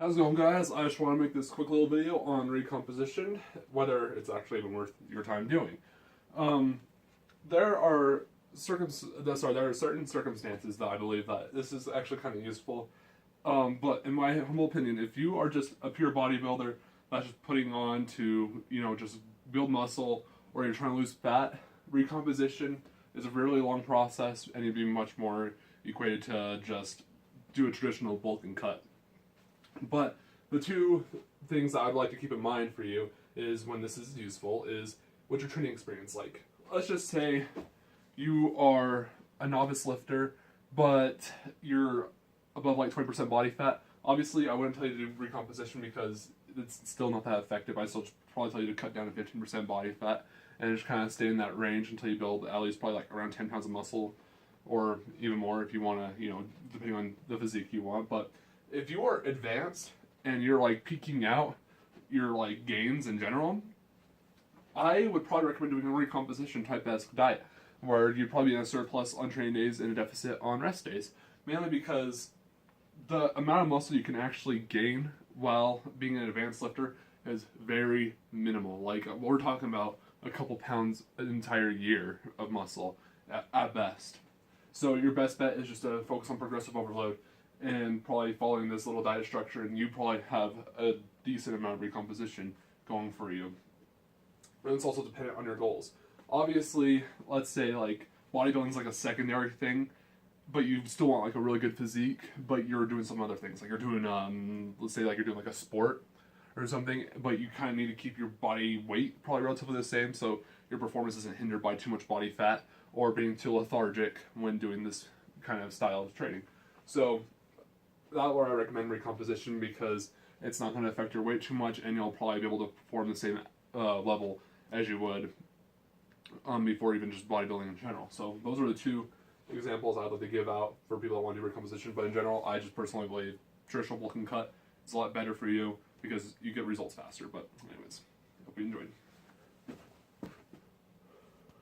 How's it going, guys? I just want to make this quick little video on recomposition, whether it's actually even worth your time doing. Um, there are there are certain circumstances that I believe that this is actually kind of useful. But in my humble opinion, if you are just a pure bodybuilder that's just putting on to just build muscle, or you're trying to lose fat, recomposition is a really long process, and you'd be much more equated to just do a traditional bulk and cut. But the two things that I'd like to keep in mind for you is when this is useful is what's your training experience like? Let's just say you are a novice lifter, but you're above like 20% body fat. Obviously, I wouldn't tell you to do recomposition because it's still not that effective. I still probably tell you to cut down to 15% body fat and just kind of stay in that range until you build at least probably like around 10 pounds of muscle, or even more if you want to, depending on the physique you want. But if you are advanced and you're like peaking out your like gains in general, I would probably recommend doing a recomposition type esque diet where you'd probably be in a surplus on training days and a deficit on rest days. Mainly because the amount of muscle you can actually gain while being an advanced lifter is very minimal. Like we're talking about a couple pounds an entire year of muscle at best. So your best bet is just to focus on progressive overload and probably following this little diet structure, and you probably have a decent amount of recomposition going for you. And it's also dependent on your goals. Obviously, let's say like bodybuilding is like a secondary thing, but you still want like a really good physique, but you're doing some other things. Like you're doing, let's say like you're doing like a sport or something, but you kind of need to keep your body weight probably relatively the same so your performance isn't hindered by too much body fat or being too lethargic when doing this kind of style of training. So that's where I recommend recomposition, because it's not going to affect your weight too much, and you'll probably be able to perform the same level as you would before even just bodybuilding in general. So those are the two examples I'd like to give out for people that want to do recomposition. But in general, I just personally believe traditional bulk and cut is a lot better for you because you get results faster. But anyways, hope you enjoyed.